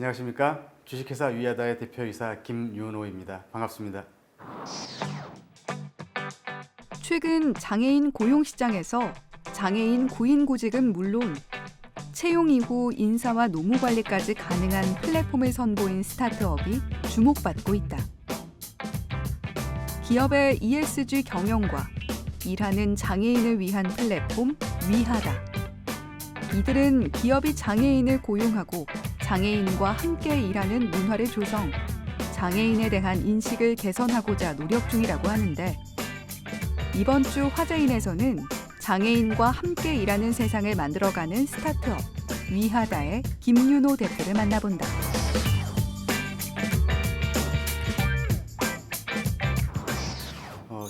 안녕하십니까. 주식회사 위아다의 대표이사 김윤호입니다. 반갑습니다. 최근 장애인 고용시장에서 장애인 구인구직은 물론 채용 이후 인사와 노무 관리까지 가능한 플랫폼을 선보인 스타트업이 주목받고 있다. 기업의 ESG 경영과 일하는 장애인을 위한 플랫폼 위하다. 이들은 기업이 장애인을 고용하고 장애인과 함께 일하는 문화를 조성, 장애인에 대한 인식을 개선하고자 노력 중이라고 하는데 이번 주 화제인에서는 장애인과 함께 일하는 세상을 만들어가는 스타트업 위하다의 김윤호 대표를 만나본다.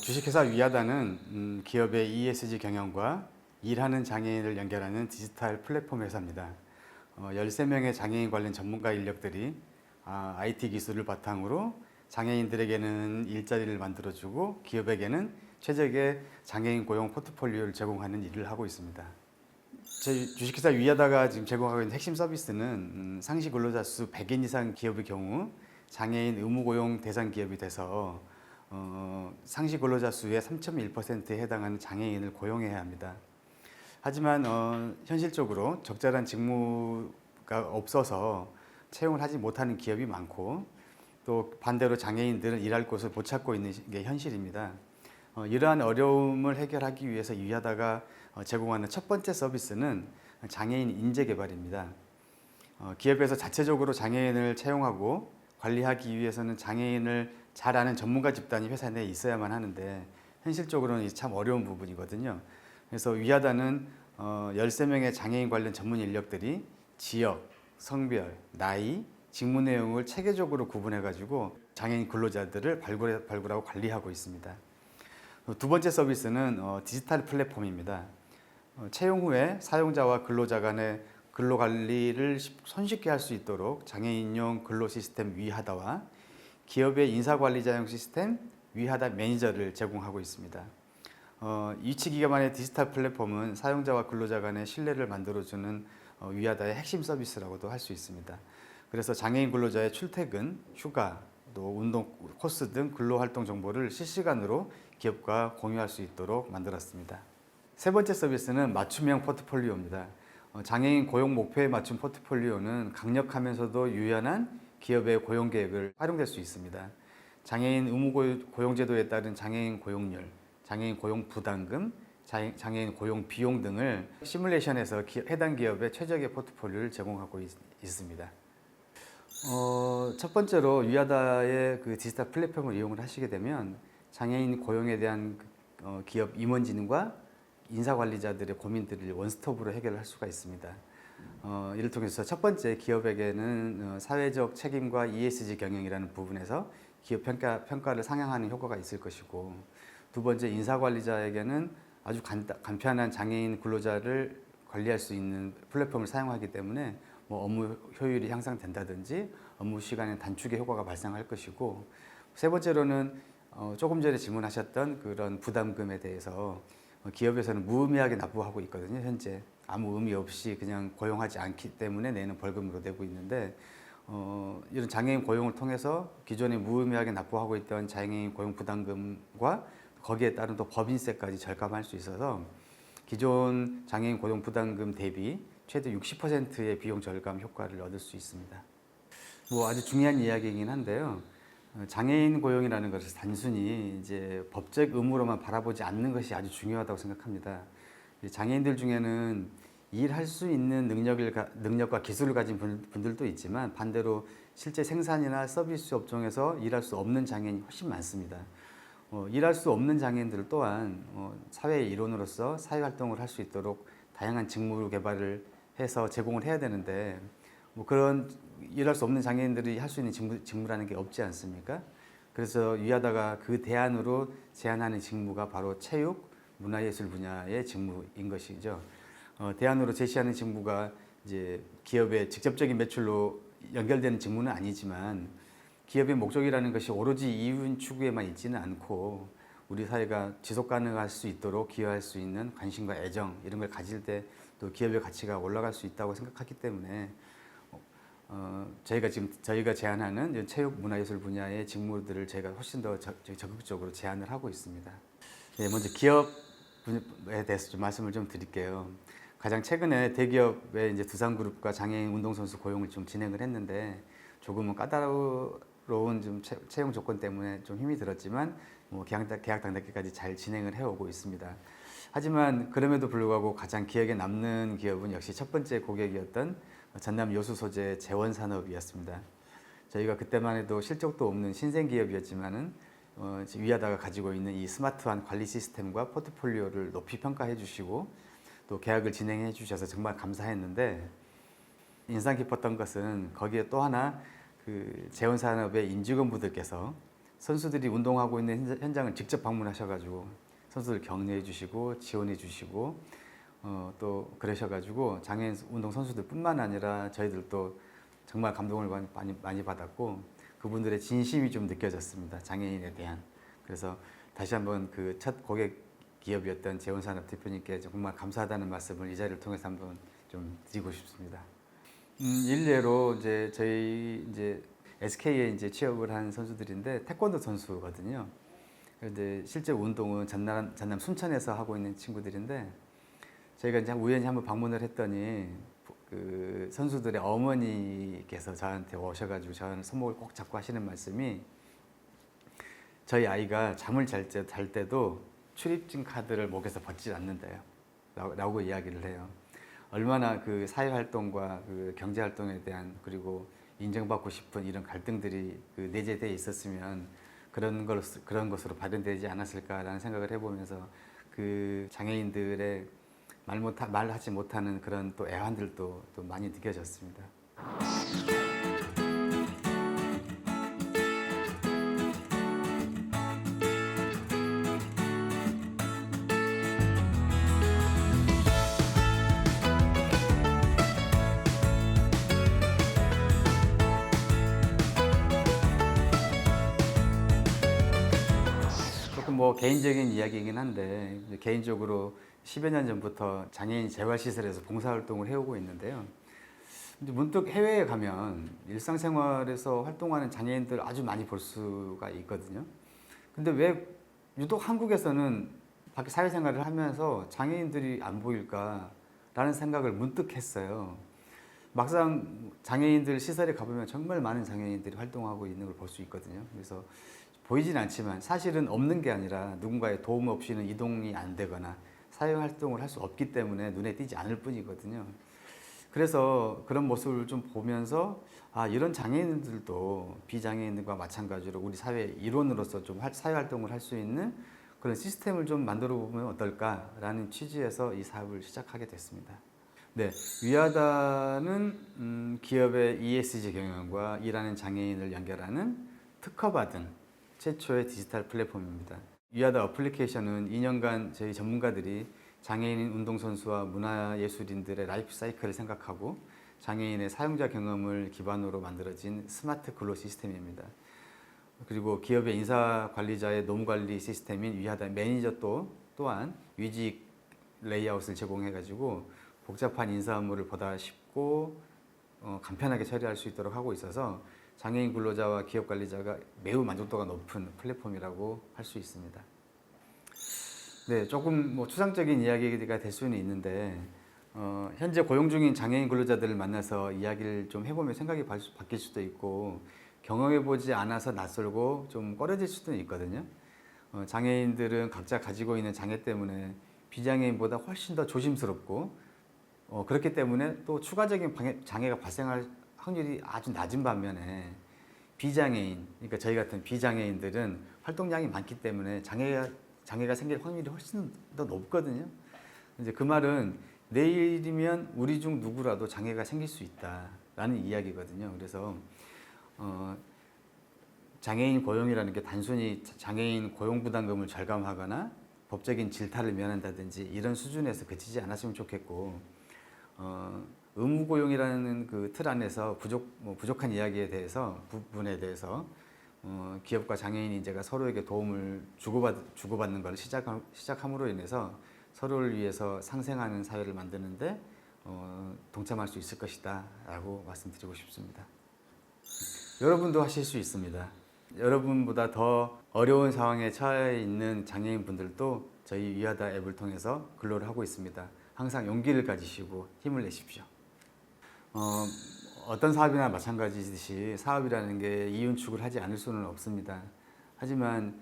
주식회사 위아다는 기업의 ESG 경영과 일하는 장애인을 연결하는 디지털 플랫폼 회사입니다. 13명의 장애인 관련 전문가 인력들이 IT 기술을 바탕으로 장애인들에게는 일자리를 만들어주고 기업에게는 최적의 장애인 고용 포트폴리오를 제공하는 일을 하고 있습니다. 저희 주식회사 위아다가 지금 제공하고 있는 핵심 서비스는 상시 근로자 수 100인 이상 기업의 경우 장애인 의무 고용 대상 기업이 돼서 상시 근로자 수의 3.1%에 해당하는 장애인을 고용해야 합니다. 하지만 현실적으로 적절한 직무가 없어서 채용을 하지 못하는 기업이 많고 또 반대로 장애인들은 일할 곳을 못 찾고 있는 게 현실입니다. 이러한 어려움을 해결하기 위해서 위하다가 제공하는 첫 번째 서비스는 장애인 인재 개발입니다. 기업에서 자체적으로 장애인을 채용하고 관리하기 위해서는 장애인을 잘 아는 전문가 집단이 회사 내에 있어야만 하는데 현실적으로는 참 어려운 부분이거든요. 그래서 위하다는 13명의 장애인 관련 전문 인력들이 지역, 성별, 나이, 직무 내용을 체계적으로 구분해가지고 장애인 근로자들을 발굴하고 관리하고 있습니다. 두 번째 서비스는 디지털 플랫폼입니다. 채용 후에 사용자와 근로자 간의 근로 관리를 손쉽게 할 수 있도록 장애인용 근로 시스템 위하다와 기업의 인사관리자용 시스템 위하다 매니저를 제공하고 있습니다. 위치기반의 디지털 플랫폼은 사용자와 근로자 간의 신뢰를 만들어주는 위하다의 핵심 서비스라고도 할 수 있습니다. 그래서 장애인 근로자의 출퇴근, 휴가, 또 운동 코스 등 근로활동 정보를 실시간으로 기업과 공유할 수 있도록 만들었습니다. 세 번째 서비스는 맞춤형 포트폴리오입니다. 장애인 고용 목표에 맞춘 포트폴리오는 강력하면서도 유연한 기업의 고용 계획을 활용될 수 있습니다. 장애인 의무 고용 제도에 따른 장애인 고용률, 장애인 고용 부담금, 장애인 고용 비용 등을 시뮬레이션해서 해당 기업의 최적의 포트폴리오를 제공하고 있습니다. 첫 번째로 위하다의 그 디지털 플랫폼을 이용을 하시게 되면 장애인 고용에 대한 기업 임원진과 인사관리자들의 고민들을 원스톱으로 해결할 수가 있습니다. 이를 통해서 첫 번째 기업에게는 사회적 책임과 ESG 경영이라는 부분에서 기업 평가를 상향하는 효과가 있을 것이고, 두 번째 인사관리자에게는 아주 간편한 장애인 근로자를 관리할 수 있는 플랫폼을 사용하기 때문에 업무 효율이 향상된다든지 업무 시간의 단축의 효과가 발생할 것이고, 세 번째로는 조금 전에 질문하셨던 그런 부담금에 대해서 기업에서는 무의미하게 납부하고 있거든요. 현재 아무 의미 없이 그냥 고용하지 않기 때문에 내는 벌금으로 내고 있는데, 이런 장애인 고용을 통해서 기존에 무의미하게 납부하고 있던 장애인 고용 부담금과 거기에 따른 또 법인세까지 절감할 수 있어서 기존 장애인 고용 부담금 대비 최대 60%의 비용 절감 효과를 얻을 수 있습니다. 아주 중요한 이야기이긴 한데요. 장애인 고용이라는 것을 단순히 이제 법적 의무로만 바라보지 않는 것이 아주 중요하다고 생각합니다. 장애인들 중에는 일할 수 있는 능력과 기술을 가진 분들도 있지만 반대로 실제 생산이나 서비스 업종에서 일할 수 없는 장애인이 훨씬 많습니다. 일할 수 없는 장애인들 또한 사회의 일원으로서 사회활동을 할 수 있도록 다양한 직무 개발을 해서 제공을 해야 되는데 그런 일할 수 없는 장애인들이 할 수 있는 직무라는 게 없지 않습니까? 그래서 위하다가 그 대안으로 제안하는 직무가 바로 체육, 문화예술 분야의 직무인 것이죠. 대안으로 제시하는 직무가 이제 기업의 직접적인 매출로 연결되는 직무는 아니지만 기업의 목적이라는 것이 오로지 이윤 추구에만 있지는 않고 우리 사회가 지속 가능할 수 있도록 기여할 수 있는 관심과 애정 이런 걸 가질 때 또 기업의 가치가 올라갈 수 있다고 생각하기 때문에 저희가 제안하는 체육 문화예술 분야의 직무들을 저희가 훨씬 더 적극적으로 제안을 하고 있습니다. 네, 먼저 기업에 대해서 좀 말씀을 좀 드릴게요. 가장 최근에 대기업의 이제 두산그룹과 장애인 운동선수 고용을 좀 진행을 했는데 조금은 까다로운 좀 채용 조건 때문에 좀 힘이 들었지만 계약 단계까지 잘 진행을 해오고 있습니다. 하지만 그럼에도 불구하고 가장 기억에 남는 기업은 역시 첫 번째 고객이었던 전남 여수 소재 재원산업이었습니다. 저희가 그때만 해도 실적도 없는 신생 기업이었지만은 위하다가 가지고 있는 이 스마트한 관리 시스템과 포트폴리오를 높이 평가해 주시고 또 계약을 진행해 주셔서 정말 감사했는데 인상 깊었던 것은 거기에 또 하나 그 재원산업의 임직원분들께서 선수들이 운동하고 있는 현장을 직접 방문하셔가지고 선수들 격려해 주시고 지원해 주시고 또 그러셔가지고 장애인 운동 선수들뿐만 아니라 저희들도 정말 감동을 많이 받았고 그분들의 진심이 좀 느껴졌습니다. 장애인에 대한. 그래서 다시 한번 그 첫 고객 기업이었던 재원산업 대표님께 정말 감사하다는 말씀을 이 자리를 통해서 한번 좀 드리고 싶습니다. 일례로 저희 SK에 취업을 한 선수들인데 태권도 선수거든요. 그런데 실제 운동은 전남 순천에서 하고 있는 친구들인데 저희가 이제 우연히 한번 방문을 했더니 그 선수들의 어머니께서 저한테 오셔가지고 저는 손목을 꼭 잡고 하시는 말씀이 저희 아이가 잠을 잘 때도 출입증 카드를 목에서 벗지 않는다요. 라고 이야기를 해요. 얼마나 그 사회활동과 그 경제활동에 대한 그리고 인정받고 싶은 이런 갈등들이 그 내재되어 있었으면 그런 것으로 발현되지 않았을까라는 생각을 해보면서 그 장애인들의 말하지 못하는 그런 또 애환들도 또 많이 느껴졌습니다. 조금 개인적인 이야기이긴 한데 개인적으로 10여 년 전부터 장애인 재활시설에서 봉사활동을 해오고 있는데요. 문득 해외에 가면 일상생활에서 활동하는 장애인들 아주 많이 볼 수가 있거든요. 근데 왜 유독 한국에서는 밖에 사회생활을 하면서 장애인들이 안 보일까라는 생각을 문득 했어요. 막상 장애인들 시설에 가보면 정말 많은 장애인들이 활동하고 있는 걸 볼 수 있거든요. 그래서 보이진 않지만 사실은 없는 게 아니라 누군가의 도움 없이는 이동이 안 되거나 사회활동을 할 수 없기 때문에 눈에 띄지 않을 뿐이거든요. 그래서 그런 모습을 좀 보면서 이런 장애인들도 비장애인들과 마찬가지로 우리 사회의 일원으로서 좀 사회활동을 할 수 있는 그런 시스템을 좀 만들어 보면 어떨까라는 취지에서 이 사업을 시작하게 됐습니다. 네, 위하다는 기업의 ESG 경영과 일하는 장애인을 연결하는 특허받은 최초의 디지털 플랫폼입니다. 위하다 어플리케이션은 2년간 저희 전문가들이 장애인 운동선수와 문화예술인들의 라이프 사이클을 생각하고 장애인의 사용자 경험을 기반으로 만들어진 스마트 근로 시스템입니다. 그리고 기업의 인사관리자의 노무관리 시스템인 위하다 매니저 또한 위직 레이아웃을 제공해가지고 복잡한 인사 업무를 보다 쉽고 간편하게 처리할 수 있도록 하고 있어서 장애인 근로자와 기업 관리자가 매우 만족도가 높은 플랫폼이라고 할 수 있습니다. 네, 조금 추상적인 이야기가 될 수는 있는데 현재 고용 중인 장애인 근로자들을 만나서 이야기를 좀 해보면 생각이 바뀔 수도 있고 경험해보지 않아서 낯설고 좀 꺼려질 수도 있거든요. 장애인들은 각자 가지고 있는 장애 때문에 비장애인보다 훨씬 더 조심스럽고 그렇기 때문에 또 추가적인 장애가 발생할 확률이 아주 낮은 반면에 비장애인, 그러니까 저희 같은 비장애인들은 활동량이 많기 때문에 장애가 생길 확률이 훨씬 더 높거든요. 이제 그 말은 내일이면 우리 중 누구라도 장애가 생길 수 있다라는 이야기거든요. 그래서 장애인 고용이라는 게 단순히 장애인 고용 부담금을 절감하거나 법적인 질타를 면한다든지 이런 수준에서 그치지 않았으면 좋겠고 의무 고용이라는 그 틀 안에서 부족한 이야기에 대해서 부분에 대해서 기업과 장애인 인재가 서로에게 도움을 주고받는 것을 시작함으로 인해서 서로를 위해서 상생하는 사회를 만드는데 동참할 수 있을 것이다 라고 말씀드리고 싶습니다. 여러분도 하실 수 있습니다. 여러분보다 더 어려운 상황에 처해 있는 장애인분들도 저희 위하다 앱을 통해서 근로를 하고 있습니다. 항상 용기를 가지시고 힘을 내십시오. 어떤 사업이나 마찬가지듯이 사업이라는 게 이윤축을 하지 않을 수는 없습니다. 하지만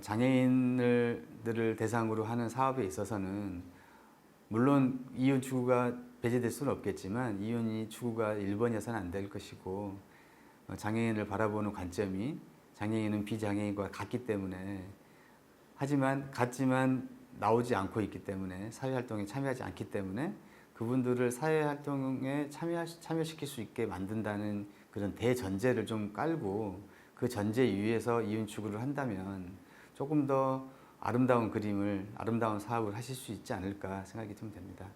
장애인들을 대상으로 하는 사업에 있어서는 물론 이윤 추구가 배제될 수는 없겠지만 이윤이 추구가 1번이어서는 안 될 것이고 장애인을 바라보는 관점이 장애인은 비장애인과 같기 때문에 같지만 나오지 않고 있기 때문에 사회활동에 참여하지 않기 때문에 그분들을 사회활동에 참여시킬 수 있게 만든다는 그런 대전제를 좀 깔고 그 전제 위에서 이윤 추구를 한다면 조금 더 아름다운 사업을 하실 수 있지 않을까 생각이 좀 됩니다.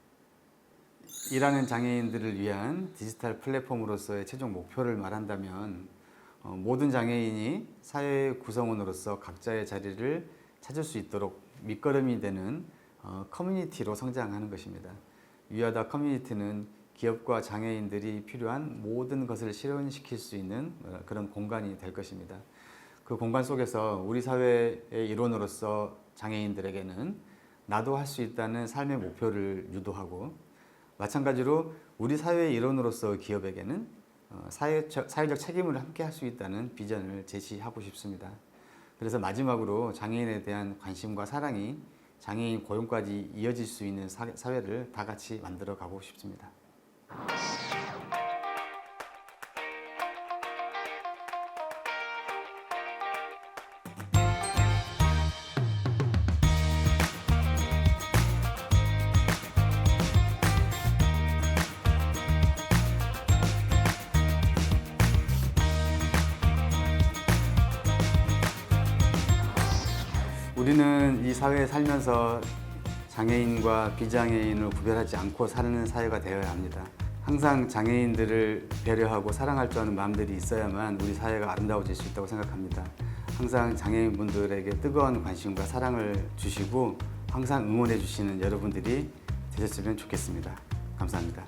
일하는 장애인들을 위한 디지털 플랫폼으로서의 최종 목표를 말한다면 모든 장애인이 사회 구성원으로서 각자의 자리를 찾을 수 있도록 밑거름이 되는 커뮤니티로 성장하는 것입니다. 위하다 커뮤니티는 기업과 장애인들이 필요한 모든 것을 실현시킬 수 있는 그런 공간이 될 것입니다. 그 공간 속에서 우리 사회의 일원으로서 장애인들에게는 나도 할 수 있다는 삶의 목표를 유도하고 마찬가지로 우리 사회의 일원으로서 기업에게는 사회적 책임을 함께 할 수 있다는 비전을 제시하고 싶습니다. 그래서 마지막으로 장애인에 대한 관심과 사랑이 장애인 고용까지 이어질 수 있는 사회를 다 같이 만들어 가고 싶습니다. 우리는 이 사회에 살면서 장애인과 비장애인을 구별하지 않고 사는 사회가 되어야 합니다. 항상 장애인들을 배려하고 사랑할 줄 아는 마음들이 있어야만 우리 사회가 아름다워질 수 있다고 생각합니다. 항상 장애인분들에게 뜨거운 관심과 사랑을 주시고 항상 응원해 주시는 여러분들이 되셨으면 좋겠습니다. 감사합니다.